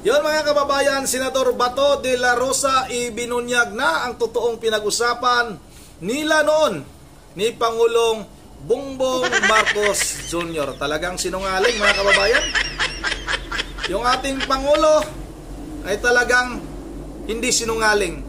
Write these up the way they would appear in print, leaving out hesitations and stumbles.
Yon mga kababayan, Senador Bato de la Rosa ibinunyag na ang totoong pinag-usapan nila noon ni Pangulong Bongbong Marcos Jr. Talagang sinungaling mga kababayan. Yung ating Pangulo ay talagang hindi sinungaling.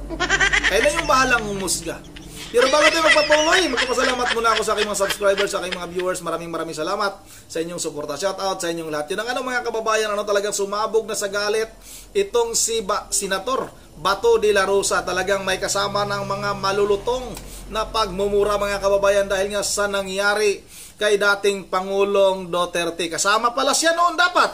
Kaya na yung bahalang humusga. Pero bago tayo magpatuloy, magpapasalamat muna ako sa aking mga subscribers, sa aking mga viewers. Maraming salamat sa inyong suporta. Shout out sa inyong lahat. Yun ang mga kababayan, talagang sumabog na sa galit itong si Senator Bato de la Rosa. Talagang may kasama ng mga malulutong na pagmumura mga kababayan dahil nga sa nangyari kay dating Pangulong Duterte. Kasama pala siya noon dapat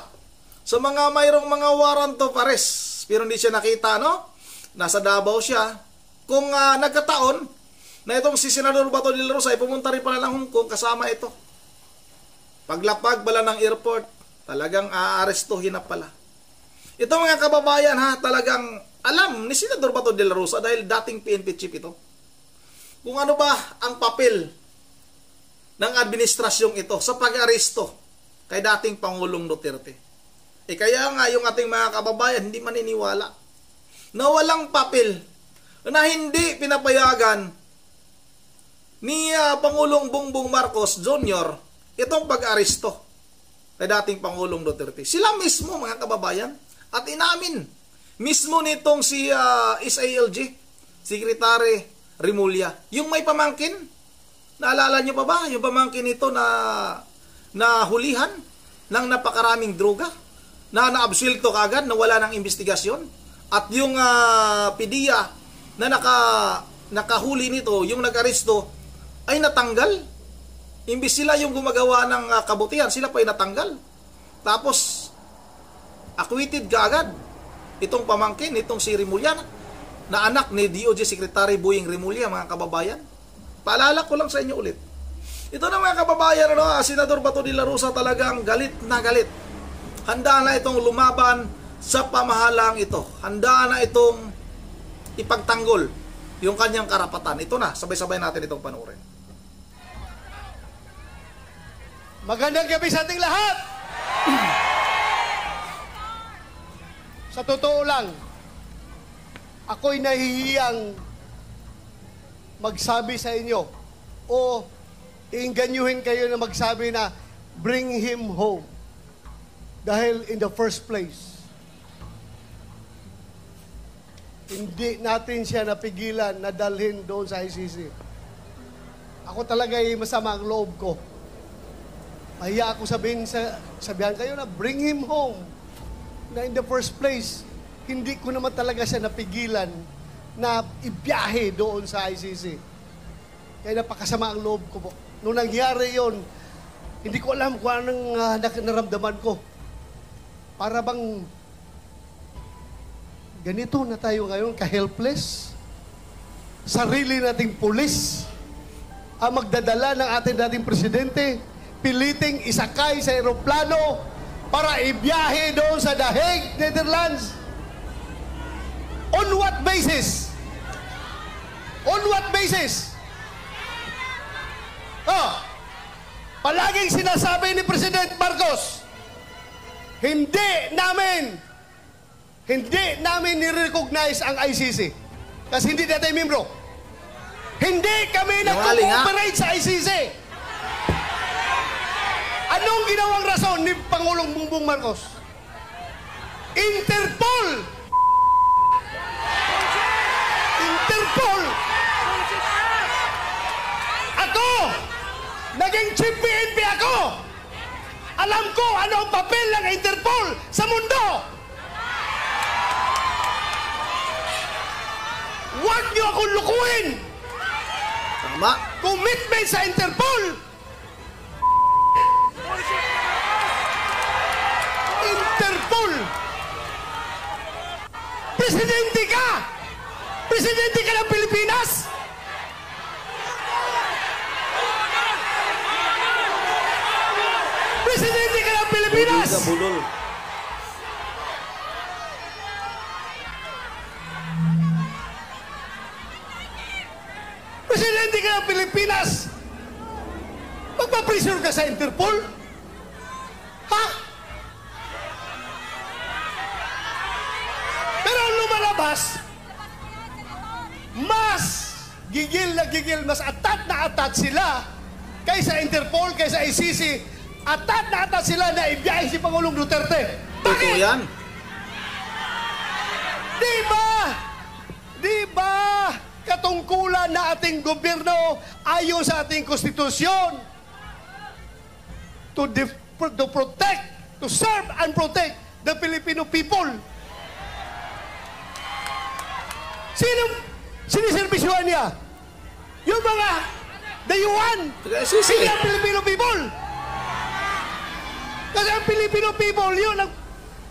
sa mga mayroong mga warrant of arrest. Pero hindi siya nakita, no? Nasa Davao siya. Kung nagkataon na itong si Senador Bato de la Rosa ay pumunta rin pala ng Hong Kong, kasama ito. Paglapag pala ng airport, talagang aarestuhin na pala. Ito mga kababayan talagang alam ni Senador Bato de la Rosa dahil dating PNP chief ito. Kung ano ba ang papel ng administrasyong ito sa pag-aresto kay dating Pangulong Duterte. Kaya nga yung ating mga kababayan hindi maniniwala na walang papel, na hindi pinapayagan ni Pangulong Bongbong Marcos Jr. itong pag-aresto kay dating Pangulong Duterte. Sila mismo mga kababayan at inamin mismo nitong si SALG Secretary Remulla, yung may pamangkin. Naalala nyo pa ba yung pamangkin nito na hulihan ng napakaraming droga, na naabsuelto kagad, na wala ng investigasyon, at yung PDEA na nakahuli nito, yung nag-aresto ay natanggal. Imbis sila yung gumagawa ng kabutihan, sila pa ay natanggal. Tapos acquitted kaagad itong pamangkin, itong si Remulla, na anak ni DOJ Secretary Boying Remulla mga kababayan. Paalala ko lang sa inyo ulit. Ito na mga kababayan, Senador Bato de la Rosa talagang galit na galit. Handa na itong lumaban sa pamahalang ito. Handa na itong ipagtanggol yung kanyang karapatan. Ito na, sabay-sabay natin itong panoorin. Magandang gabi sa ating lahat! Sa totoo lang, ako'y nahihiyang magsabi sa inyo o iinganyuhin kayo na magsabi na bring him home. Dahil in the first place, hindi natin siya napigilan na dalhin doon sa ICC. Ako talaga ay masama ang loob ko. Mahiya ako sabihan kayo na bring him home. Na in the first place, hindi ko naman talaga siya napigilan na ibiyahe doon sa ICC. Kaya napakasama ang loob ko po. Nung nangyari yon, hindi ko alam kung anong naramdaman ko. Para bang ganito na tayo ngayon, ka-helpless. Sarili nating pulis ang magdadala ng ating dating presidente, piliting isakay sa eroplano para ibiyahe doon sa The Hague, Netherlands. On what basis? On what basis? Palaging sinasabi ni President Marcos, hindi namin nire-recognize ang ICC kasi hindi natin membro. Hindi kami nag-cooperate sa ICC. Anong ginawang rason ni Pangulong Bongbong Marcos? Interpol! Interpol! Ako! Naging chief PNP ako! Alam ko ano ang papel ng Interpol sa mundo! Huwag niyo akong lukuhin! Tama! Commitment sa Interpol! Interpol! Presidente ka! Presidente ka ng Pilipinas! Presidente ka ng Pilipinas! Bulol. Presidente ka ng Pilipinas! Magpapressure ka sa Interpol? Ha? lumabas, mas gigil na gigil, mas atat na atat sila kaysa Interpol, kaysa ICC. Atat na atat sila na ibiyahe si Pangulong Duterte. Totoo yan. Di ba katungkulan na ating gobyerno ayon sa ating konstitusyon to protect, to serve and protect the Filipino people? Siniservisyohan niya? Yung mga dayuhan, hindi ang Filipino people. Kasi ang Filipino people, yun ang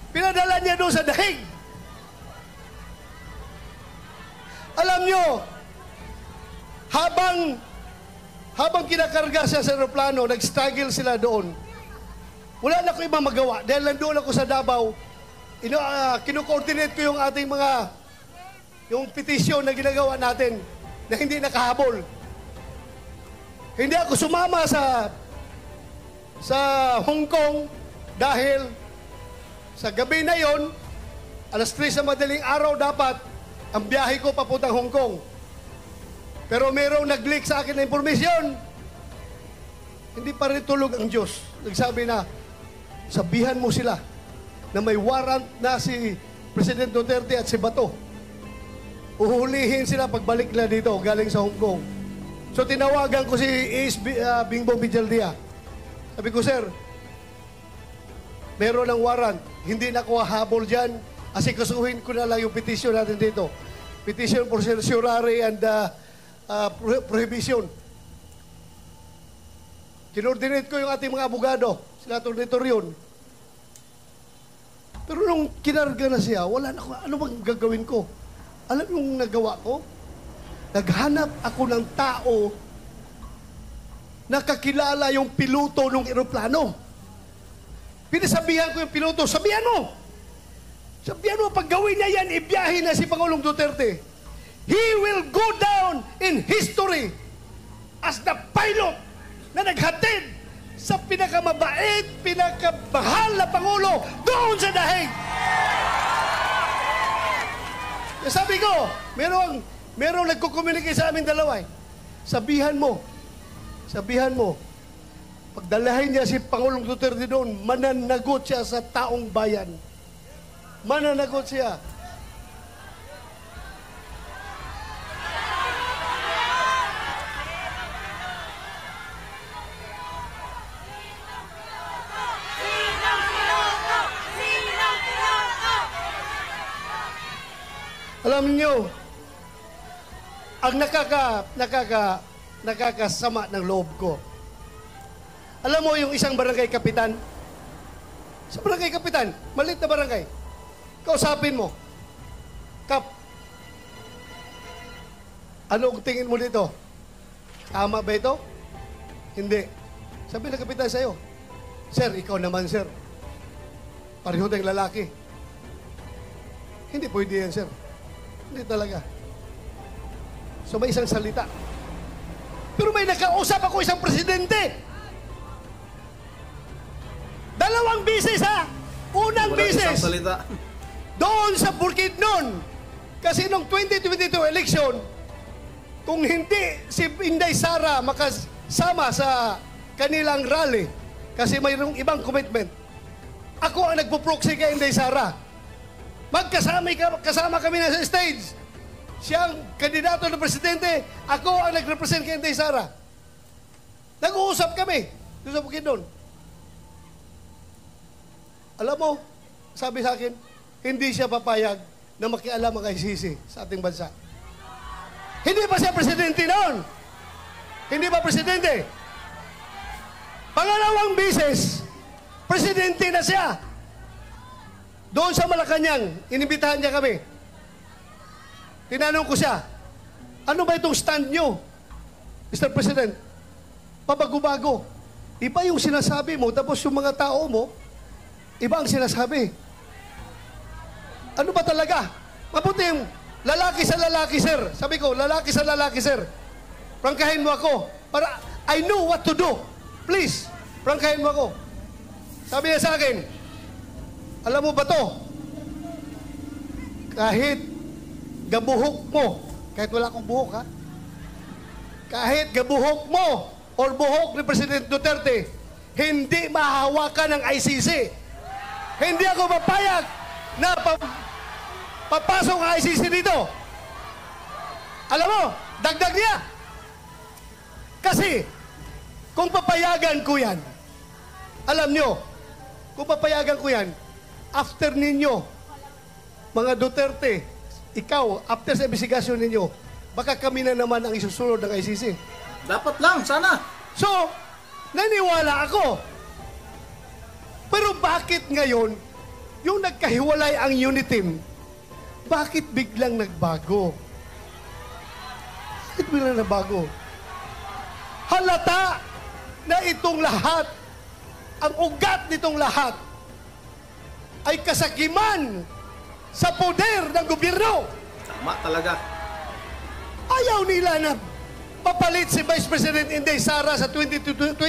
pinadala niya doon sa dahig. Alam nyo, habang kinakarga siya sa aeroplano, nag-struggle sila doon. Wala na ko ibang magawa. Dahil nandoon ako sa Davao, kino-coordinate ko yung ating yung petisyon na ginagawa natin na hindi nakahabol. Hindi ako sumama sa Hong Kong dahil sa gabi na yon, alas 3 sa madaling araw dapat ang biyahe ko papuntang Hong Kong. Pero merong nag-leak sa akin na impormasyon. Hindi pa rin tulog ang Diyos. Nagsabi na, sabihan mo sila na may warrant na si President Duterte at si Bato. Uhulihin sila pagbalik na dito, galing sa Hong Kong. So tinawagan ko si Bingbong Villaldia. Sabi ko, sir, meron ng warrant. Hindi na ko habol dyan. Asikasuhin ko na lang yung petition natin dito. Petition for certiorari and prohibition. Kinordinate ko yung ating mga abogado. Sila tornitor yun. Pero nung kinarga na siya, wala na ko. Ano bang gagawin ko? Alam yung nagawa ko? Naghanap ako ng tao na kakilala yung piloto ng eroplano. Pinasabihan ko yung piloto, sabihan mo, pag gawin niya yan, ibiyahin na si Pangulong Duterte. He will go down in history as the pilot na naghatid sa pinakamabait, pinakamahal na Pangulo doon sa dahig. Sabi ko, merong nagko-communicate sa amin dalawa. Sabihan mo, pagdalahin niya si Pangulong Duterte doon, mananagot siya sa taong bayan. Mananagot siya. Alam niyo, ang nakakasama ng loob ko. Alam mo yung isang barangay kapitan? Sa barangay kapitan, maliit na barangay. Kausapin mo, Kap, anong tingin mo dito? Tama ba ito? Hindi. Sabi na kapitan sa'yo, sir, ikaw naman, sir. Pareho tayong lalaki. Hindi pwede yan, sir. Hindi talaga. So may isang salita. Pero may nakausap ako isang presidente. 2 bisis, ha? Unang bisis. Doon sa Bukidnon. Kasi nung 2022 election, kung hindi si Inday Sara makasama sa kanilang rally, kasi mayroong ibang commitment, ako ang nagpo-proxy kay Inday Sara. Kasama kami na sa stage. Siyang kandidato ng presidente, ako ang nag-represent kay Inday Sara. Nag-uusap kami doon sa Bukidnon. Alam mo, sabi sa akin, hindi siya papayag na makialam ang ICC sa ating bansa. Hindi pa siya presidente noon. Hindi pa presidente. Pangalawang bisis, presidente na siya. Doon sa Malacanang, inibitahan niya kami. Tinanong ko siya, ano ba itong stand nyo, Mr. President? Pabago-bago. Iba yung sinasabi mo, tapos yung mga tao mo, iba ang sinasabi. Ano ba talaga? Mabuti yung lalaki sa lalaki, sir. Sabi ko, lalaki sa lalaki, sir. Prangkahin mo ako. Para I know what to do. Please, prangkahin mo ako. Sabi niya sa akin, alam mo ba to? Kahit gabuhok mo, kahit wala akong buhok ha, kahit gabuhok mo or buhok ni President Duterte, hindi mahahawakan ng ICC. Hindi ako papayag na papasok ang ICC dito. Alam mo, dagdag niya. Kasi, kung papayagan ko yan, alam nyo, kung papayagan ko yan, after ninyo, mga Duterte, ikaw, after sa investigasyon ninyo, baka kami na naman ang isusunod ng ICC. Dapat lang, sana. So, naniwala ako. Pero bakit ngayon, yung nagkahiwalay ang unit team, bakit biglang nagbago? Bakit biglang nagbago? Halata na itong lahat, ang ugat nitong lahat, ay kasakiman sa poder ng gobyerno. Tama talaga. Ayaw nila na papalit si Vice President Inday Sara sa 2028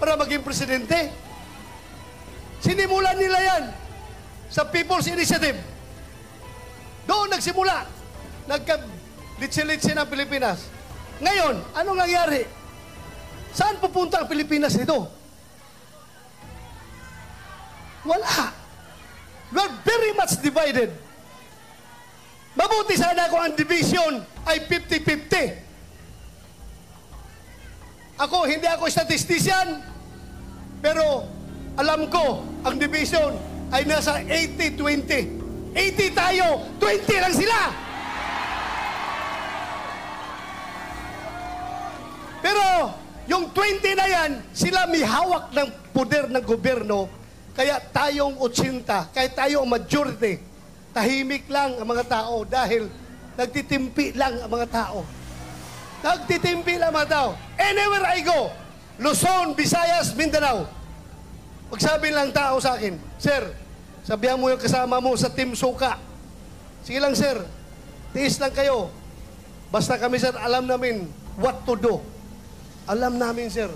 para maging presidente. Sinimulan nila yan sa People's Initiative. Doon nagsimula. Nagka-litsi-litsi ng Pilipinas. Ngayon, anong nangyari? Saan pupunta ang Pilipinas nito? Wala. We're very much divided. Mabuti sana kung ang division ay 50-50. Hindi ako statistician, pero alam ko, ang division ay nasa 80-20. 80 tayo, 20 lang sila. Pero, yung 20 na yan, sila may hawak ng poder ng gobyerno, kaya tayong 80, kaya tayo ang majority, tahimik lang ang mga tao dahil nagtitimpi lang ang mga tao. Nagtitimpi lang ang mga tao. Anywhere I go, Luzon, Visayas, Mindanao, magsabi lang tao sa akin, Sir, sabihan mo yung kasama mo sa Team Suka. Sige lang, sir. Tiis lang kayo. Basta kami, sir, alam namin what to do. Alam namin, sir.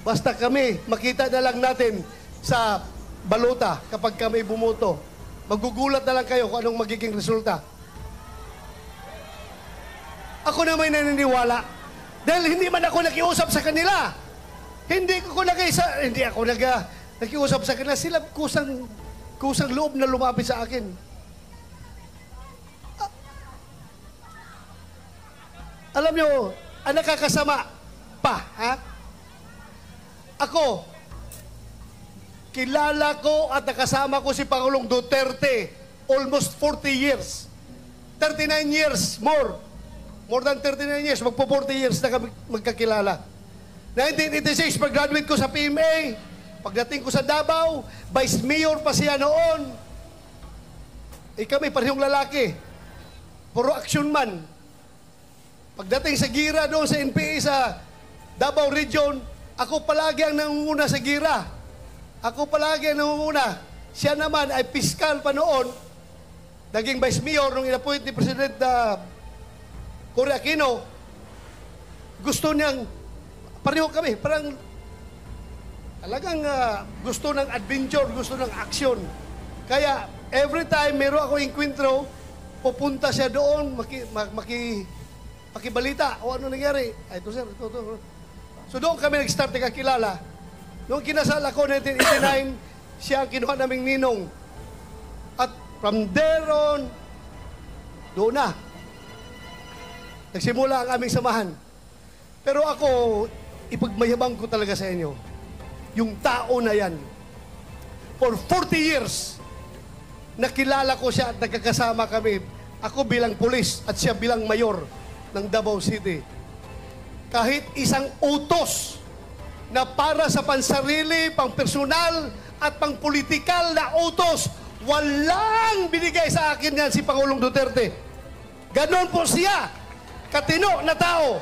Basta kami, makita na lang natin sa balota kapag kami bumoto. Magugulat na lang kayo kung anong magiging resulta. Ako na may naniniwala. Dahil hindi man ako nakiusap sa kanila. Hindi ako nakiusap sa kanila. Sila kusang loob na lumapit sa akin. Alam nyo, ang nakakasama pa, ha? Ako, kilala ko at nakasama ko si Pangulong Duterte almost 40 years. 39 years, more than 39 years, magpo 40 years na kami magkakilala. 1986, pag-graduate ko sa PMA, pagdating ko sa Davao, Vice Mayor pa siya noon. Kami parehong lalaki. Puro action man. Pagdating sa Gira doon sa NPA sa Davao Region, ako palagi ang nangunguna sa Gira. Ako palagi ang nangunguna. Siya naman ay piskal pa noon. Naging Vice Mayor nung inappoint ni President Cory Aquino. Gusto niyang, pareho kami, parang talagang gusto ng adventure, gusto ng action. Kaya, every time meron ako enkwentro, pupunta siya doon, makibalita, o ano nangyari. Ay, ito sir, ito. So doon kami nag-start kakilala. Noong kinasal ako, 1989, siya ang kinuha naming ninong. At from there on, doon na. Nagsimula ang aming samahan. Pero ako, ipagmayabang ko talaga sa inyo, yung tao na yan, for 40 years, nakilala ko siya at nagkakasama kami. Ako bilang pulis at siya bilang mayor ng Davao City. Kahit isang utos na para sa pansarili, pang-personal at pang-politikal na utos, walang binigay sa akin yan si Pangulong Duterte. Ganon po siya, katino na tao.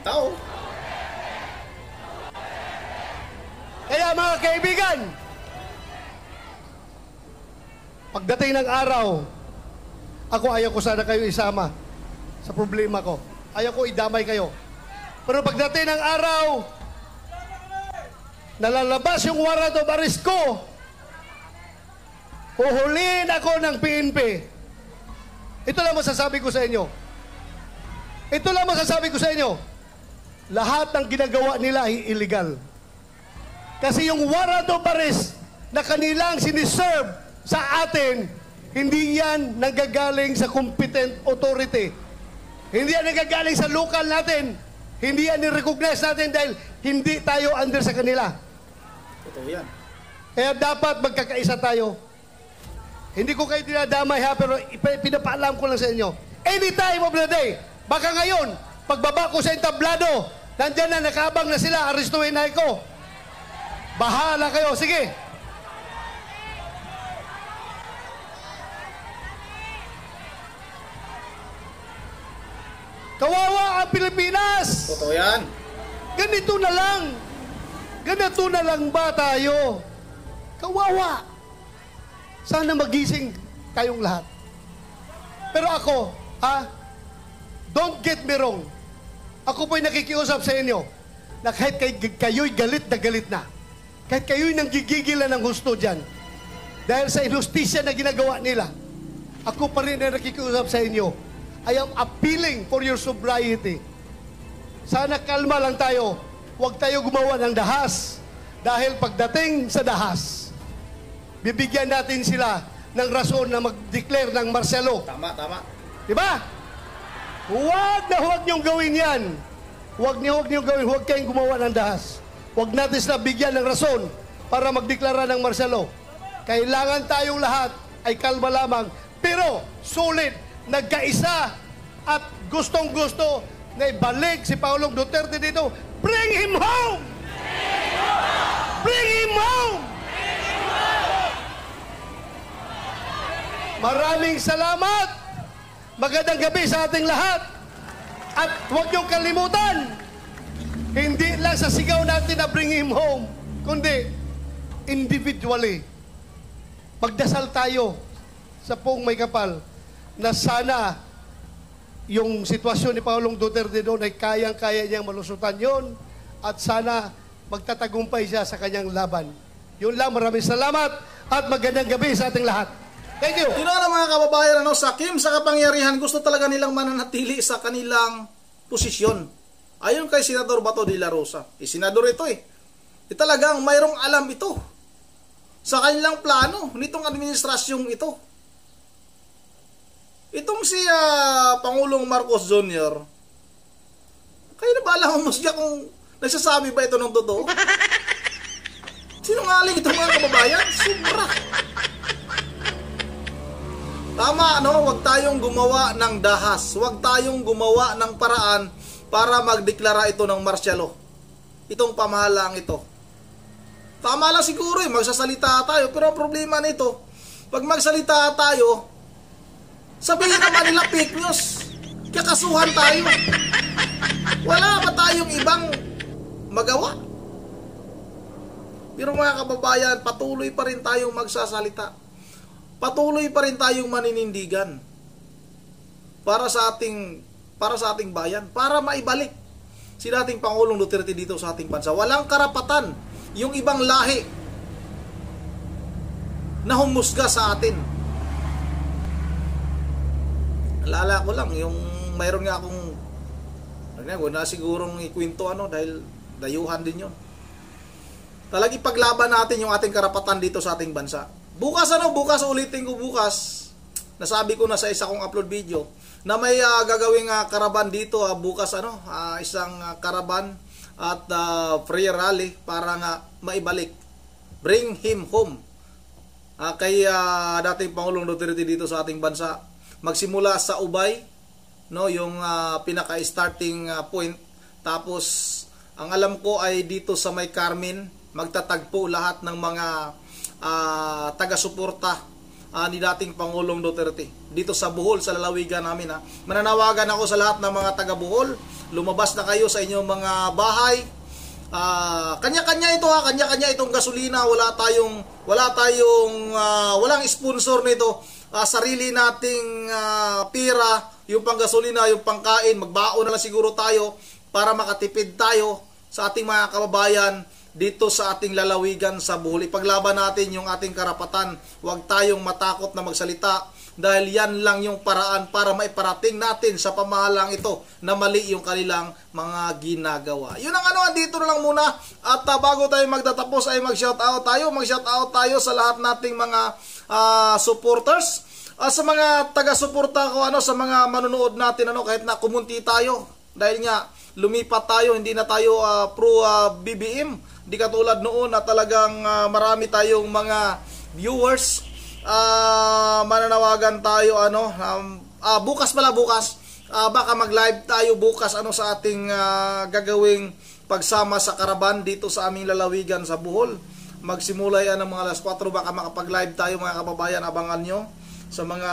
Tao. Kaya mga kaibigan, pagdating ng araw, ako ayaw ko sana kayo isama sa problema ko. Ayaw ko idamay kayo. Pero pagdating ng araw, nalalabas yung warrant of arrest ko, huhulihin ako ng PNP. Ito lang masasabi ko sa inyo. Ito lang masasabi ko sa inyo. Lahat ng ginagawa nila ay illegal. Kasi yung warrant of arrest na kanilang siniserve sa atin, hindi yan nanggagaling sa competent authority. Hindi yan nanggagaling sa local natin. Hindi yan ni-recognize natin dahil hindi tayo under sa kanila. Totoo yan. Kaya dapat magkakaisa tayo. Hindi ko kayo dinadamay ha, pero pinapaalam ko lang sa inyo. Any time of the day, baka ngayon, pagbaba ko sa entablado, nandyan na, nakabang na sila, arestuhin na ako. Bahala kayo, sige. Kawawa ang Pilipinas! Totoo yan. Ganito na lang. Ganito na lang ba tayo? Kawawa. Sana magising kayong lahat. Pero ako, don't get me wrong. Ako po'y nakikiusap sa inyo na kahit kayo'y galit na. Kahit kayo'y nanggigigilan ng gusto dyan. Dahil sa inustisya na ginagawa nila, ako pa rin na nakikiusap sa inyo. I am appealing for your sobriety. Sana kalma lang tayo. Huwag tayo gumawa ng dahas. Dahil pagdating sa dahas, bibigyan natin sila ng rason na mag-declare ng martial law. Tama, tama. Diba? Huwag niyong gawin yan. Huwag niyong gawin. Huwag kayong gumawa ng dahas. Huwag natin sila bigyan ng rason para magdeklara ng martial law. Kailangan tayong lahat ay kalma lamang. Pero, sulit, nagkaisa at gustong-gusto na ibalik si Pangulong Duterte dito. Bring him home! Bring him home! Maraming salamat! Magandang gabi sa ating lahat! At huwag niyong kalimutan, hindi lang sa sigaw natin na bring him home, kundi individually. Magdasal tayo sa Poong May Kapal na sana yung sitwasyon ni Pangulong Duterte doon ay kayang-kaya niyang malusutan yon at sana magtatagumpay siya sa kanyang laban. Yun lang, maraming salamat at magandang gabi sa ating lahat. Thank you. Yun na mga kababayan, sa sa kapangyarihan, gusto talaga nilang mananatili sa kanilang posisyon. Ayon kay Senador Bato de la Rosa. Senador ito talagang mayroong alam ito sa kanilang plano nitong administrasyong ito. Itong si Pangulong Marcos Jr., kayo na balang humusga kung nagsasabi ba ito ng totoo? Sinungaling itong mga kababayan? Sobra. Tama, huwag tayong gumawa ng dahas. Huwag tayong gumawa ng paraan para magdeklara ito ng martial law. Itong pamahalaan ito. Tama lang siguro magsasalita tayo, pero ang problema nito, pag magsalita tayo, sabihin naman nila fake news. Kakasuhan tayo. Wala pa tayong ibang magawa. Pero mga kababayan, patuloy pa rin tayong magsasalita. Patuloy pa rin tayong maninindigan para sa ating bayan, para maibalik si dating Pangulong Duterte dito sa ating bansa. Walang karapatan yung ibang lahi na humusga sa atin. Alala ko lang, yung mayroon nga akong na sigurong ikwento dahil dayuhan din yun. Talagang ipaglaban natin yung ating karapatan dito sa ating bansa. Bukas ulitin ko bukas. Nasabi ko na sa isa kong upload video na may gagawing karaban dito bukas isang karaban at prayer rally para nga maibalik. Bring him home. Kay dating Pangulong Duterte dito sa ating bansa. Magsimula sa Ubay, yung pinaka-starting point. Tapos ang alam ko ay dito sa May Carmen, magtatagpo lahat ng mga taga-suporta ni dating Pangulong Duterte dito sa Bohol, sa lalawigan namin. Mananawagan ako sa lahat ng mga taga-Bohol, lumabas na kayo sa inyong mga bahay. Kanya-kanya ito kanya-kanya itong gasolina. Walang sponsor nito. Sarili nating pira, yung panggasolina, yung pangkain, magbaon na lang siguro tayo para makatipid tayo sa ating mga kababayan dito sa ating lalawigan sa Bohol. Ipaglaban natin yung ating karapatan. Huwag tayong matakot na magsalita dahil yan lang yung paraan para maiparating natin sa pamahalang ito na mali yung kanilang mga ginagawa. Yun ang andito na lang muna. At bago tayo magtatapos ay mag-shoutout tayo. Mag-shoutout tayo sa lahat nating mga supporters. Sa mga taga-suporta ko, sa mga manunood natin, kahit na kumunti tayo. Dahil nga, lumipat tayo, hindi na tayo pro BBM. Hindi katulad noon na talagang marami tayong mga viewers. Mananawagan tayo bukas baka mag-live tayo bukas sa ating gagawing pagsama sa karaban dito sa aming lalawigan sa Bohol. Magsimula yan ng mga alas 4, baka makapag-live tayo mga kababayan, abangan nyo sa mga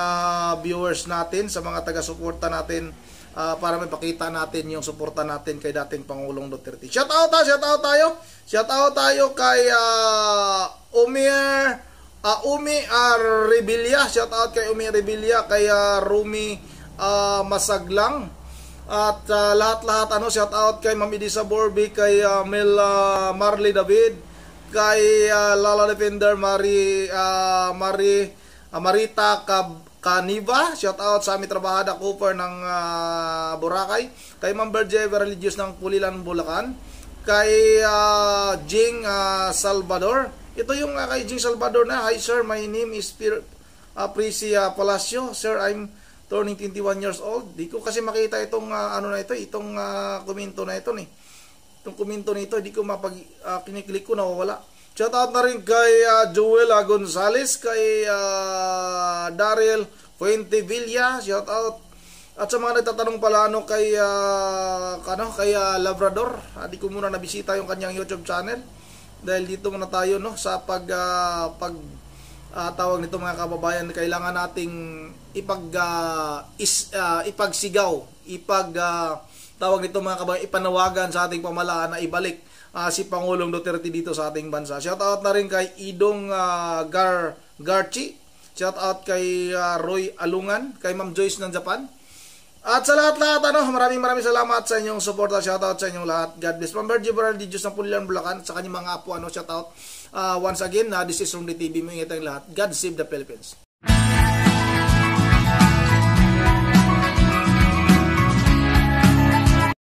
viewers natin, sa mga taga-suporta natin, para mapakita natin yung suporta natin kay dating Pangulong Duterte. Shout out tayo kay Umi Rebilla. Shout out kay Umi Rebilla, kay Rumi Masaglang. At lahat-lahat shout out kay Ma'am Edisa Borby, kay Mel Marley David, kay Lala Defender Marita Caniva. Shout out sa aming trabahada Cooper ng Boracay, kay Ma'am Berje Religious ng Pulilan, Bulacan, kay Jing Salvador. Ito yung kay Jing Salvador na, "Hi sir, my name is Prisia Palacio. Sir, I'm turning 21 years old." Di ko kasi makita itong itong komento na ito ni. Itong komento nito, di ko kiniklik ko, nawawala. Shout out na rin kay Joel Gonzales, kay Daryl Fuentevilla. Shout out. At sa mga nagtatanong pala kay Labrador, di ko muna nabisita yung kanyang YouTube channel. Dahil dito muna tayo sa tawag nito mga kababayan, kailangan nating ipagsigaw, tawag nito mga kababayan, ipanawagan sa ating pamahalaan na ibalik si Pangulong Duterte dito sa ating bansa. Shout out na rin kay Idong Garchi. Shout out kay Roy Alungan, kay Ma'am Joyce ng Japan. At sa lahat-lahat, maraming salamat sa inyong support. Shout out sa inyong lahat. God bless. Pamber Gibraldi Diyos ng Pulilan, Bulacan, sa kanyang mga apo, shout out. Once again, this is from the TV. Mga lahat. God save the Philippines.